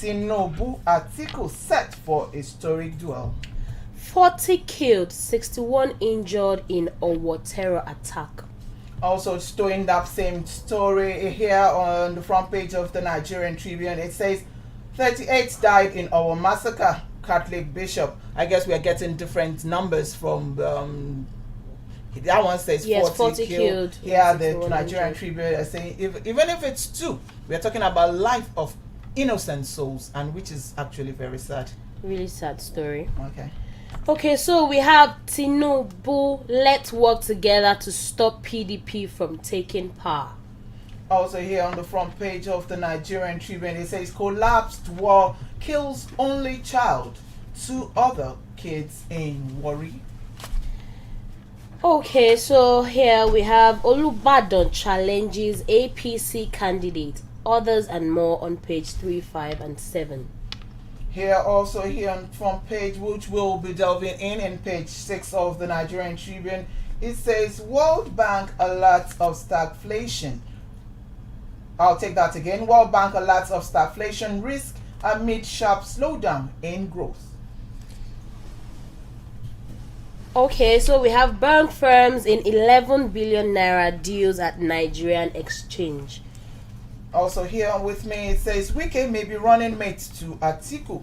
Tinubu Atiku set for historic duel. 40 killed, 61 injured in Aloore terror attack. Also, stowing that same story here on the front page of the Nigerian Tribune, it says 38 died in our massacre. Catholic bishop. I guess we are getting different numbers from that one says 40 killed. Here the Nigerian Tribune is saying even if it's 2, we are talking about life of innocent souls, and which is actually very sad. Really sad story. Okay, so we have Tinubu, let's work together to stop PDP from taking power. Also here on the front page of the Nigerian Tribune, it says collapsed war kills only child, 2 other kids in worry. Okay, so here we have Olubadan challenges APC candidate, others and more on page 3, 5 and 7. Here also here on front page, which we'll be delving in page 6 of the Nigerian Tribune, it says World Bank alerts of stagflation. I'll take that again. World Bank alerts of stagflation risk amid sharp slowdown in growth. Okay, so we have bank firms in 11 billion naira deals at Nigerian exchange. Also here with me, it says Wike may be running mates to Atiku.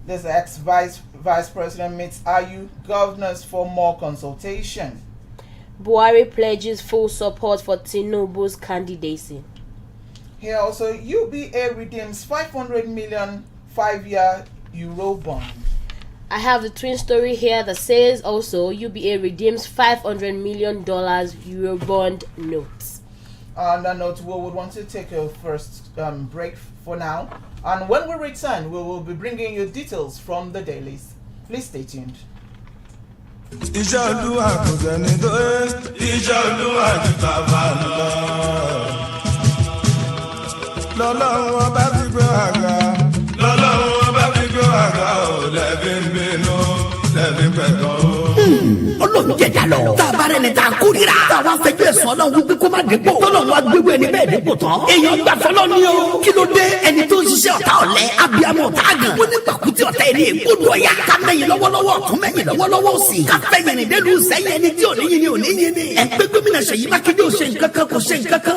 This ex-vice president meets IU governors for more consultation. Buhari pledges full support for Tinubu's candidacy. Here also, UBA redeems 500 million 5-year euro bond. I have the twin story here that says also UBA redeems $500 million euro bond notes. On that note, we would want to take a first break for now. And when we return, we will be bringing you details from the dailies. Please stay tuned. Ọlọ́run jẹ̀dá lọ. Tá a bá rẹ̀ ni tá a kórira. Tá a wá fẹjọ́ ẹ̀sùn Ọlọ́run wípé kó má dépò. Tọ́lọ́run wá gbégbé ẹni bẹ́ẹ̀ dépò tán. Èèyàn gbà fọlọ́ ni o. Kí ló dé ẹni tó ń ṣiṣẹ́ ọ̀tá ọ̀lẹ? Abiyamọ ọ̀tá àgàn. Wọ́n ní pàkútì ọ̀tá ẹni èkódù ọ̀yà. Ká mẹ́yìn lọ́wọ́lọ́wọ́ ọ̀tún mẹ́yìn lọ́wọ́lọ́wọ́ òsì. Ká fẹ́yìn ní délùú sẹ́yìn ẹni tí ò ní yin ni ò ní yin ni. Ẹ pé gómìnà Ṣèyí Mákindé ò ṣe nǹkan kan kò ṣe nǹkan kan.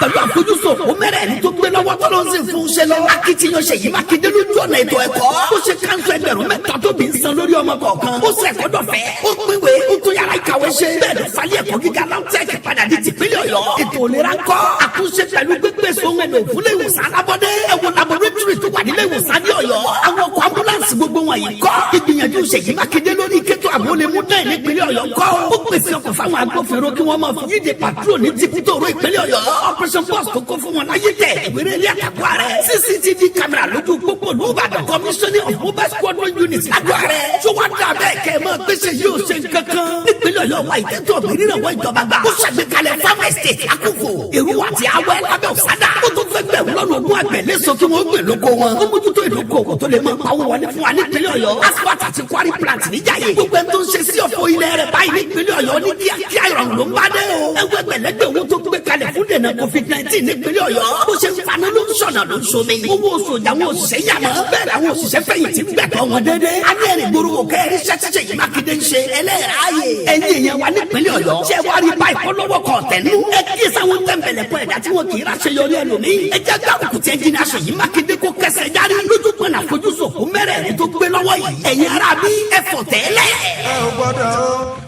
Pẹ̀lú àfojúsùn òpó mẹ́rẹ̀ẹ̀rin tó gbé lọ́wọ́ tó ló ń sìn fún ṣe lọ. Akitiyan Ṣèyí Mákindé lójú ọ̀nà ètò ẹ̀kọ́. Ó ṣe káńsù ẹgbẹ̀rún mẹ́ta tó bí ń san lórí ọmọ kọ̀ọ̀kan. Ó ṣe ẹ̀kọ́ dọ̀fẹ́. Ó pínwé. Ó tún yàrá ìkàwé ṣe. Bẹ́ẹ̀ ló falẹ̀ ẹ̀kọ́ gíga LAUTECH padà di tìpínlẹ̀ Ọ̀yọ́. Ètò ìlera ń kọ́. Àtúnṣe pẹ̀lú gbígbé sóhun èlò ìfúnlé ìwòsàn alábọ́dé. Ẹ̀wọ̀n laboratory tó wà nílé ìwòsàn ní Ọ̀yọ́. Àwọn ọkọ̀ ambulance gbogbo wọ̀nyí kọ́. Ìgbìyànjú Ṣèyí Mákindé lórí kétò ààbò lè mú náà nípínlẹ̀ Ọ̀yọ́ kọ́. Ó pèsè ọkọ̀ fáwọn agbófinró kí wọ́n máa fi yíde patrol ní tìkútòrò ìpínlẹ̀ Ọ̀yọ́. Operation Boss tó kó fún wọn láyé tẹ̀. Ìwéré ilé àtàkùn ààrẹ. CCTV camera lójú pópó l'Íbàdàn. Commissioning of Mobile Squadron Units lágọ̀ ààrẹ. Tó wá dà bẹ́ẹ̀ kẹ́ ẹ máa gbéṣẹ́ yóò ṣe nǹkankan. Nípínlẹ̀ Ọ̀yọ́ wa ìtẹ́tọ̀ mìíràn wọ ìjọba gbà. Ó ṣàgbékalẹ̀ farm estate Akúfò. Èrú àti awẹ́ lábẹ́ òsádà. Ó tún fẹ́ gbẹ̀rún lọ́nà ogún àgbẹ̀ léso kí wọ́n gbè lóko wọn. Ó mójútó ìdókòwò tó lè máa pawó wọlé fún wa nípínlẹ̀ Ọ̀yọ́. Asphalt àti quarry plant níjàyè. Gbogbo ẹni tó ń ṣe sí ọ̀fọ̀ ilẹ̀ rẹ̀ báyìí nípínlẹ̀ Ọ̀yọ́ ní kíákíá ìrọ̀rùn ló ń bá dé o. Ẹgbẹ́ gbẹ̀lẹ́gbẹ̀ owó tó gbé kalẹ̀ fún dènà COVID-19 nípínlẹ̀ Ọ̀yọ́. Bó ṣe ń faná ló ń ṣọ̀nà ló ń ṣomi. Owó oṣù àwọn òṣìṣẹ́ yàmọ̀. Bẹ́ẹ̀ àwọn òṣìṣẹ́ fẹ̀yìntì ń gbẹ̀tọ̀ wọn déédéé. A ní ẹ̀rìn gbòòrò kẹ́rì ṣẹ́ṣẹ́ Ṣèyí Mákindé ń ṣe ẹlẹ́ràáyè. Ẹ̀yin èèyàn wa nípínlẹ̀ Ọ̀yọ́. Ṣé wàá rí báyìí kọ́ lọ́wọ́ kan tẹ̀lú? Ẹ kí sáwọn tẹ̀m̀bẹ̀lẹ̀kọ ẹ̀dá tí wọ́n kì í ráṣeyọrí ẹlòmíì. Ẹ jẹ́ gbàgbọ́ tí ẹnjìnà Ṣèyí Mákindé kó kẹsẹ̀ járí. Lójú pọ̀nà àfojúsùn kó mẹ́rẹ̀ẹ̀rin tó gbé lọ́wọ́ yìí. Ẹ̀yin ará bí ẹ fọ̀ tẹ́lẹ̀. Ẹ ò gbọ́dọ̀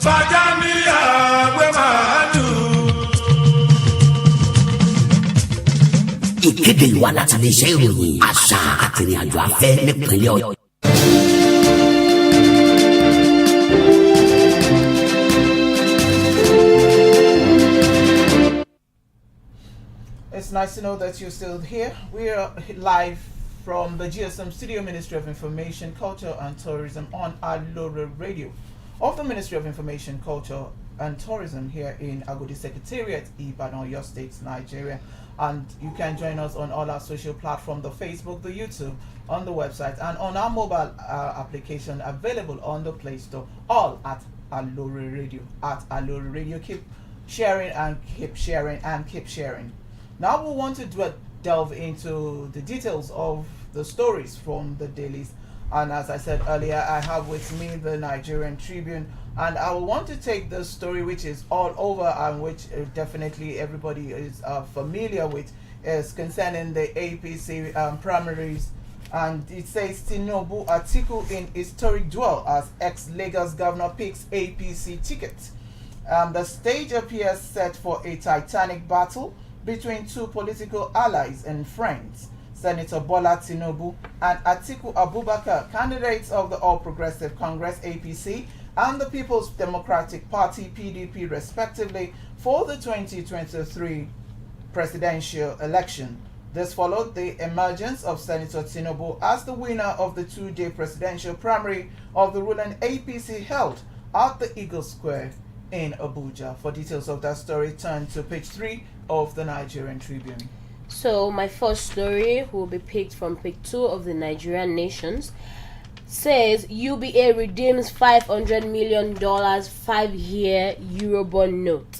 fàjà mi àgbẹ̀ máa dùn. Ìkéde ìwà láti lè ṣe ìròyìn àṣà àti ìrìnàjò afẹ́ nípínlẹ̀ Ọ̀yọ́. It's nice to know that you're still here. We are live from the GSM Studio, Ministry of Information, Culture and Tourism on Aloore Radio of the Ministry of Information, Culture and Tourism here in Agodi Secretariat, Ibadan, Oyo State, Nigeria. And you can join us on all our social platforms, the Facebook, the YouTube, on the website, and on our mobile application available on the Play Store, all at Aloore Radio. At Aloore Radio. Keep sharing and keep sharing and keep sharing. Now we want to delve into the details of the stories from the dailies. And as I said earlier, I have with me the Nigerian Tribune, and I want to take this story, which is all over and which definitely everybody is familiar with, is concerning the APC primaries. And it says Tinubu Atiku in historic duel as ex-Lagos governor picks APC ticket. The stage appears set for a titanic battle between two political allies and friends, Senator Bola Tinubu and Atiku Abubakar, candidates of the All Progressive Congress APC and the People's Democratic Party PDP respectively for the 2023 presidential election. This followed the emergence of Senator Tinubu as the winner of the two-day presidential primary of the ruling APC held at the Eagle Square in Abuja. For details of that story, turn to page 3 of the Nigerian Tribune. So my first story will be picked from page 2 of the Nigerian Nations. Says UBA redeems $500 million 5-year Eurobond note.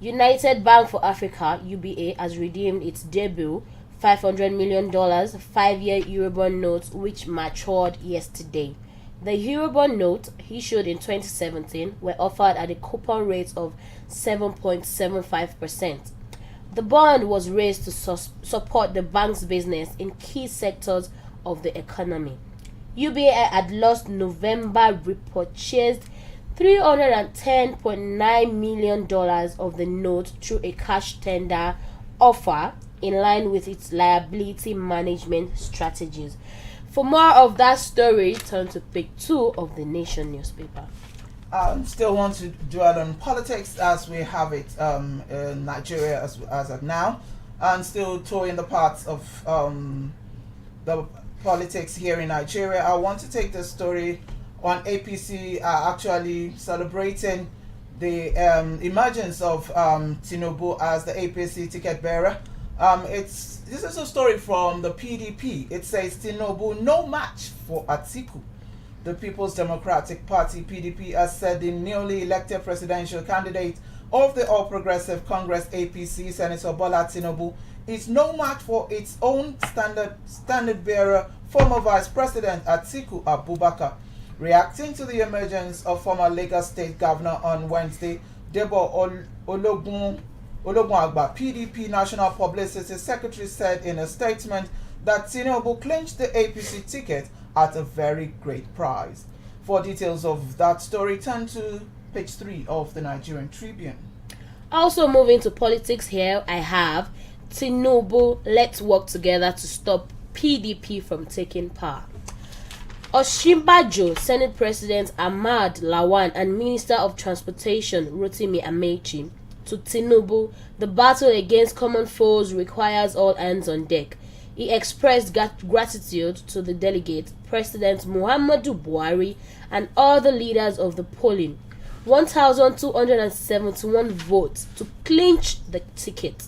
United Bank for Africa (UBA) has redeemed its debut $500 million 5-year Eurobond note, which matured yesterday. The Eurobond note, issued in 2017, were offered at a coupon rate of 7.75%. The bond was raised to support the bank's business in key sectors of the economy. UBA had last November repurchased $310.9 million of the note through a cash tender offer in line with its liability management strategies. For more of that story, turn to page 2 of the Nation newspaper. Still want to dwell on politics as we have it in Nigeria as of now, and still towing the parts of the politics here in Nigeria. I want to take this story on APC actually celebrating the emergence of Tinubu as the APC ticket bearer. This is a story from the PDP. It says Tinubu no match for Atiku. The People's Democratic Party PDP has said the newly elected presidential candidate of the All Progressive Congress APC, Senator Bola Tinubu, is no match for its own standard bearer, former Vice President Atiku Abubakar. Reacting to the emergence of former Lagos State Governor on Wednesday, Debo Ologunagba, PDP National Publicity Secretary, said in a statement that Tinubu clinched the APC ticket at a very great price. For details of that story, turn to page 3 of the Nigerian Tribune. Also moving to politics here, I have Tinubu, let's work together to stop PDP from taking power. Osinbajo, Senate President Ahmad Lawan, and Minister of Transportation Rotimi Amechi to Tinubu, the battle against common foes requires all hands on deck. He expressed gratitude to the delegate, President Muhammadu Buhari, and all the leaders of the polling 1,271 votes to clinch the ticket.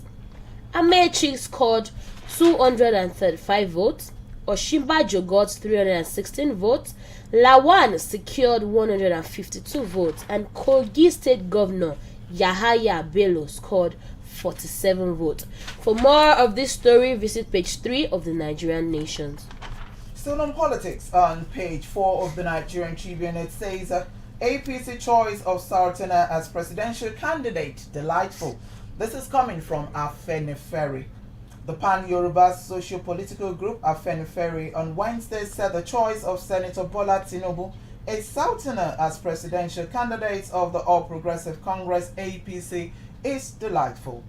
Amechi scored 235 votes, Osinbajo got 316 votes, Lawan secured 152 votes, and Kogi State Governor Yahaya Bello scored 47 votes. For more of this story, visit page 3 of the Nigerian Nations. Still on politics, on page 4 of the Nigerian Tribune, it says APC choice of Sultana as presidential candidate delightful. This is coming from Afenifere. The Pan-Yoruba socio-political group Afenifere on Wednesday said the choice of Senator Bola Tinubu, a Sultana, as presidential candidate of the All Progressive Congress APC is delightful.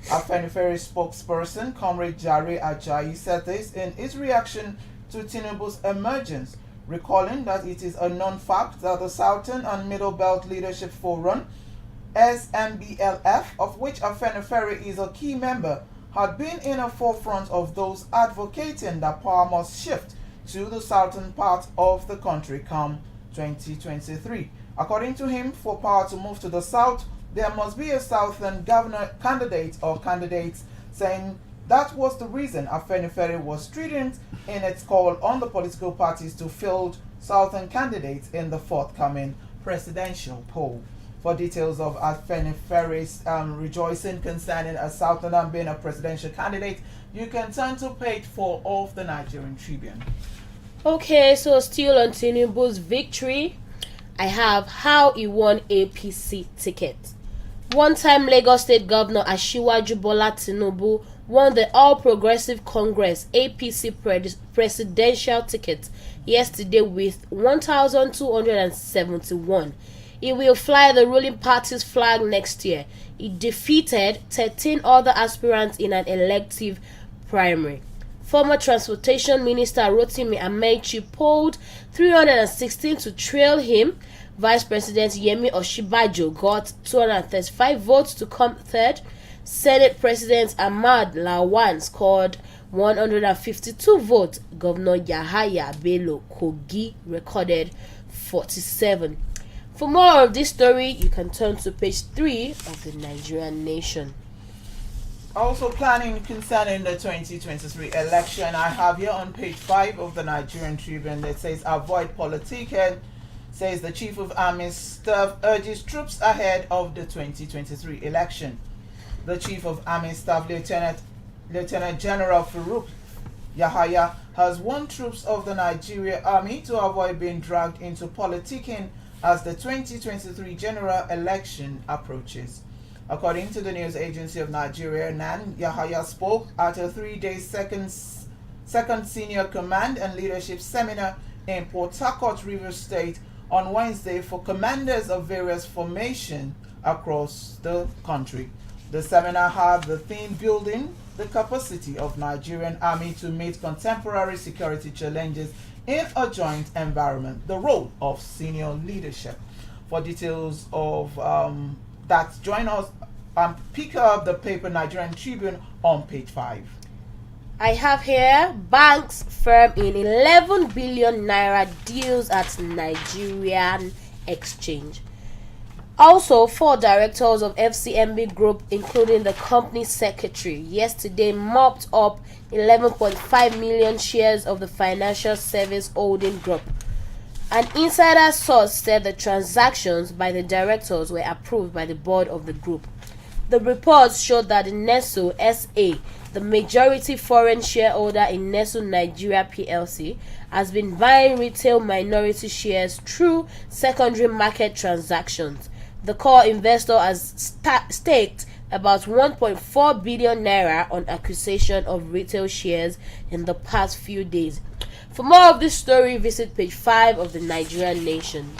Afenifere spokesperson Comrade Jare Ajayi said this in his reaction to Tinubu's emergence, recalling that it is a known fact that the Southern and Middle Belt Leadership Forum, SMBLF, of which Afenifere is a key member, had been in the forefront of those advocating that power must shift to the southern part of the country come 2023. According to him, for power to move to the south, there must be a southern governor candidate or candidates, saying that was the reason Afenifere was strident in its call on the political parties to field southern candidates in the forthcoming presidential poll. For details of Afenifere's rejoicing concerning a Southerner being a presidential candidate, you can turn to page 4 of the Nigerian Tribune. Okay, so still on Tinubu's victory, I have how he won APC ticket. One-time Lagos State Governor Asiwaju Bola Tinubu won the All Progressive Congress APC presidential ticket yesterday with 1,271. He will fly the ruling party's flag next year. He defeated 13 other aspirants in an elective primary. Former Transportation Minister Rotimi Amechi polled 316 to trail him. Vice President Yemi Oshibajo got 235 votes to come third. Senate President Ahmad Lawan scored 152 votes. Governor Yahaya Bello Kogi recorded 47. For more of this story, you can turn to page 3 of the Nigerian Nation. Also planning concerning the 2023 election, I have here on page 5 of the Nigerian Tribune that says avoid politicking, says the Chief of Army Staff urges troops ahead of the 2023 election. The Chief of Army Staff Lieutenant General Farouk Yahaya has warned troops of the Nigerian Army to avoid being dragged into politicking as the 2023 general election approaches. According to the news agency of Nigeria, NAN, Yahaya spoke at a 3-day second senior command and leadership seminar in Port Harcourt, Rivers State on Wednesday for commanders of various formations across the country. The seminar had the theme building the capacity of Nigerian Army to meet contemporary security challenges in a joint environment, the role of senior leadership. For details of that, join us and pick up the paper Nigerian Tribune on page 5. I have here banks firm in 11 billion naira deals at Nigerian exchange. Also, 4 directors of FCMB Group, including the company secretary, yesterday mopped up 11.5 million shares of the financial service holding group. An insider source said the transactions by the directors were approved by the board of the group. The reports showed that Neso SA, the majority foreign shareholder in Neso Nigeria PLC, has been buying retail minority shares through secondary market transactions. The core investor has staked about 1.4 billion naira on acquisition of retail shares in the past few days. For more of this story, visit page 5 of the Nigerian Nation.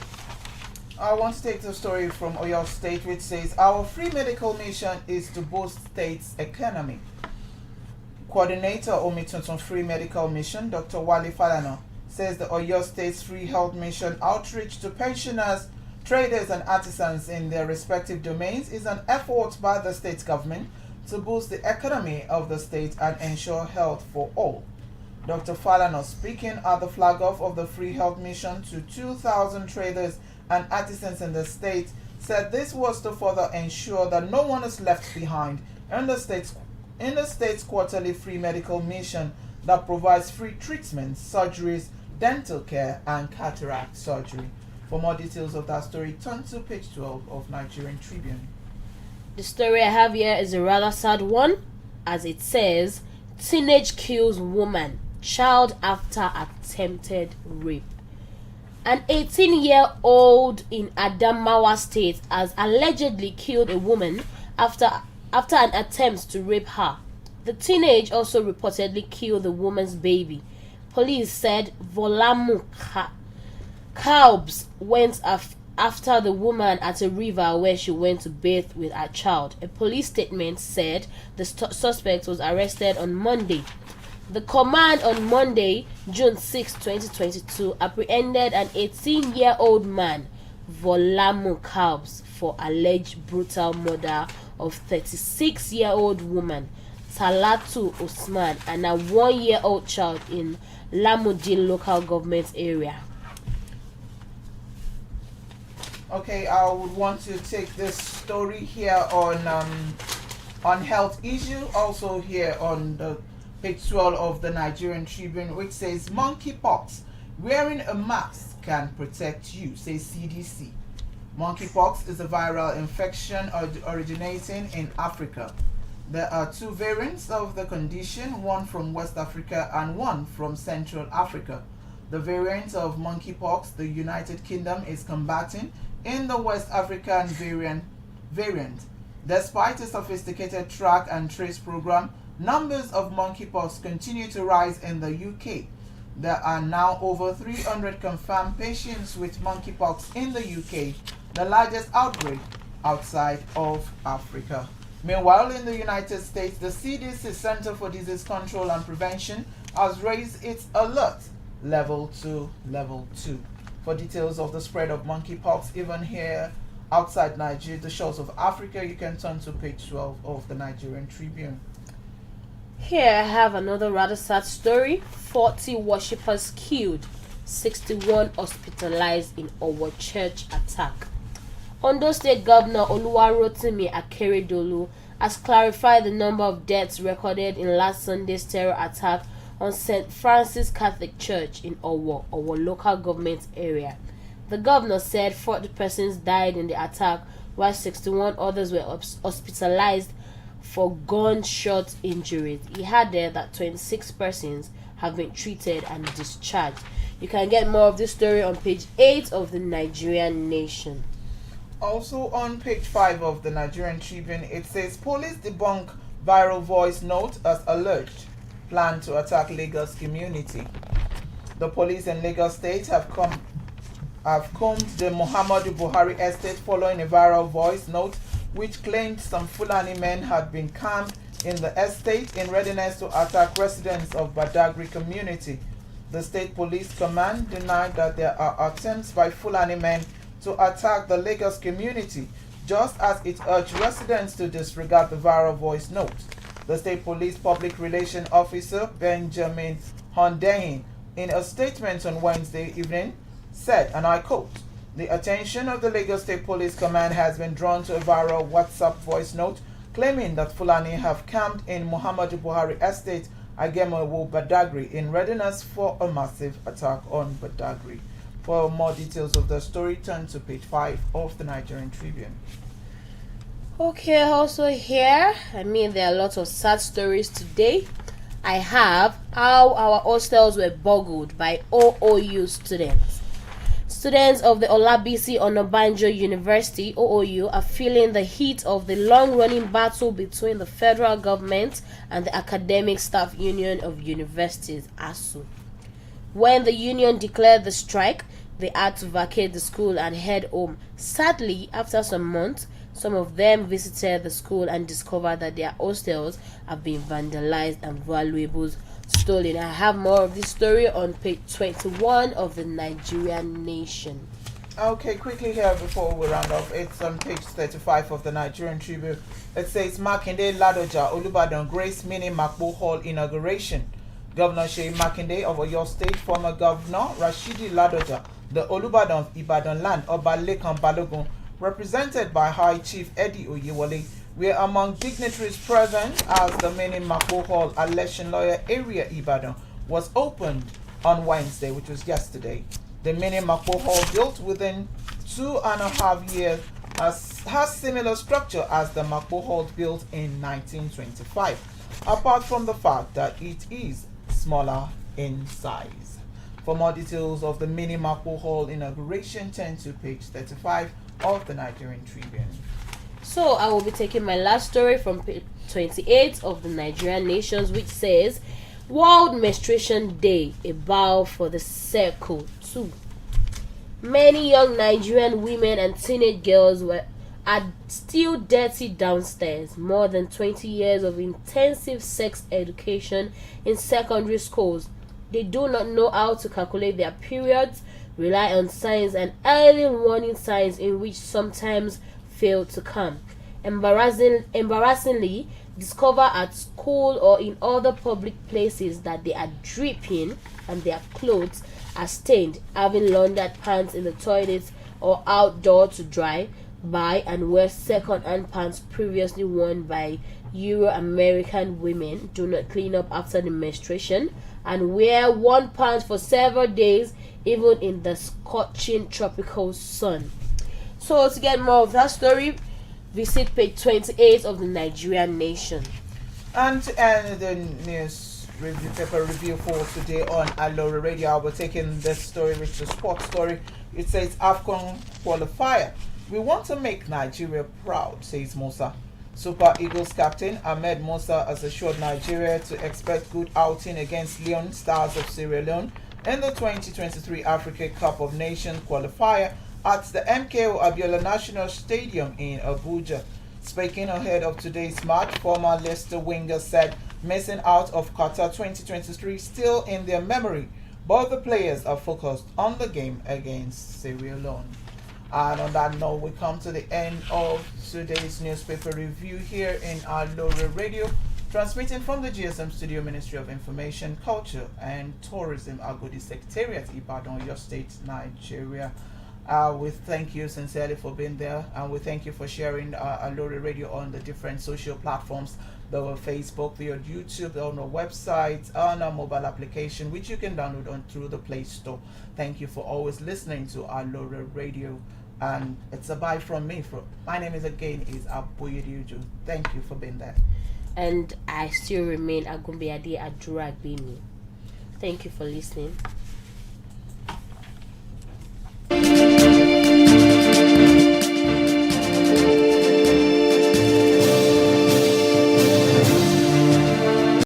I want to take the story from Oyo State, which says our free medical mission is to boost state's economy. Coordinator Omituntun Free Medical Mission, Dr. Wale Falana, says the Oyo State's free health mission outreach to pensioners, traders and artisans in their respective domains is an effort by the state government to boost the economy of the state and ensure health for all. Dr. Falana, speaking at the flag off of the free health mission to 2,000 traders and artisans in the state, said this was to further ensure that no one is left behind in the state's quarterly free medical mission that provides free treatments, surgeries, dental care and cataract surgery. For more details of that story, turn to page 12 of Nigerian Tribune. The story I have here is a rather sad one, as it says, teenage kills woman, child after attempted rape. An 18-year-old in Adamawa State has allegedly killed a woman after an attempt to rape her. The teenage also reportedly killed the woman's baby. Police said Volamu Kalbs went after the woman at a river where she went to bathe with her child. A police statement said the suspect was arrested on Monday. The command on Monday, June 6, 2022, apprehended an 18-year-old man, Volamu Kalbs, for alleged brutal murder of 36-year-old woman, Talatu Usman, and a 1-year-old child in Lamudin local government area. Okay, I would want to take this story here on health issue, also here on the page 12 of the Nigerian Tribune, which says monkeypox, wearing a mask can protect you, says CDC. Monkeypox is a viral infection originating in Africa. There are two variants of the condition, one from West Africa and one from Central Africa. The variant of monkeypox the United Kingdom is combating in the West African variant. Despite a sophisticated track and trace program, numbers of monkeypox continue to rise in the UK. There are now over 300 confirmed patients with monkeypox in the UK, the largest outbreak outside of Africa. Meanwhile, in the United States, the CDC Center for Disease Control and Prevention has raised its alert level to level 2. For details of the spread of monkeypox, even here outside Nigeria, the shores of Africa, you can turn to page 12 of the Nigerian Tribune. Here I have another rather sad story. 40 worshippers killed, 61 hospitalized in our church attack. Ondo State Governor Oluwarotimi Akeredolu has clarified the number of deaths recorded in last Sunday's terror attack on St. Francis Catholic Church in Owo, our local government area. The governor said 40 persons died in the attack, while 61 others were hospitalized for gunshot injuries. He added that 26 persons have been treated and discharged. You can get more of this story on page 8 of the Nigerian Nation. Also on page 5 of the Nigerian Tribune, it says police debunk viral voice note as alleged plan to attack Lagos community. The police in Lagos State have combed the Muhammadu Buhari estate following a viral voice note which claimed some Fulani men had been camped in the estate in readiness to attack residents of Badagry community. The State Police Command denied that there are attempts by Fulani men to attack the Lagos community, just as it urged residents to disregard the viral voice note. The State Police Public Relations Officer Benjamin Hondehin, in a statement on Wednesday evening, said, and I quote, "The attention of the Lagos State Police Command has been drawn to a viral WhatsApp voice note claiming that Fulani have camped in Muhammadu Buhari Estate, Agemowo, Badagry, in readiness for a massive attack on Badagry." For more details of the story, turn to page 5 of the Nigerian Tribune. Okay, also here, there are a lot of sad stories today. I have how our hostels were boggled by OOU students. Students of the Olabisi Onabanjo University, OOU, are feeling the heat of the long-running battle between the federal government and the Academic Staff Union of Universities, ASU. When the union declared the strike, they had to vacate the school and head home. Sadly, after some months, some of them visited the school and discovered that their hostels have been vandalized and valuables stolen. I have more of this story on page 21 of the Nigerian Nation. Okay, quickly here before we round off, it's on page 35 of the Nigerian Tribune. It says Makinde Ladoja Olubadan Grace Mini Makbo Hall inauguration. Governor Sheyi Makinde of Oyo State, former Governor Rashidi Ladoja, the Olubadan of Ibadan land, Oba Lekan Balogun, represented by High Chief Eddie Oyewole, were among dignitaries present as the Mini Makbo Hall election lawyer area Ibadan was opened on Wednesday, which was yesterday. The Mini Makbo Hall, built within 2.5 years, has similar structure as the Makbo Hall built in 1925, apart from the fact that it is smaller in size. For more details of the Mini Makbo Hall inauguration, turn to page 35 of the Nigerian Tribune. So I will be taking my last story from page 28 of the Nigerian Nations, which says World Menstruation Day, a bow for the circle too. Many young Nigerian women and teenage girls are still dirty downstairs. More than 20 years of intensive sex education in secondary schools. They do not know how to calculate their periods, rely on signs and early warning signs in which sometimes fail to come. Embarrassingly, discover at school or in other public places that they are dripping and their clothes are stained, having laundered pants in the toilets or outdoor to dry by, and wear second-hand pants previously worn by Euro-American women, do not clean up after the menstruation, and wear one pant for several days even in the scorching tropical sun. So to get more of that story, visit page 28 of the Nigerian Nation. And to end the news review, paper review for today on Aloore Radio, I'll be taking this story, which is a sports story. It says AFCON qualifier. We want to make Nigeria proud, says Musa. Super Eagles captain Ahmed Musa has assured Nigeria to expect good outing against Leon Stars of Sierra Leone in the 2023 Africa Cup of Nations qualifier at the MKO Abiola National Stadium in Abuja. Speaking ahead of today's match, former Leicester winger said missing out of Qatar 2023 still in their memory, but the players are focused on the game against Sierra Leone. And on that note, we come to the end of today's newspaper review here in Aloore Radio, transmitting from the GSM Studio, Ministry of Information, Culture and Tourism, Agodi Secretariat, Ibadan, your state, Nigeria. We thank you sincerely for being there, and we thank you for sharing Aloore Radio on the different social platforms, the Facebook, the YouTube, on our website, on our mobile application, which you can download on through the Play Store. Thank you for always listening to Aloore Radio, and it's a bye from me. My name is Aboyediuju. Thank you for being there. And I still remain Agumbiade Adura Agbemi. Thank you for listening.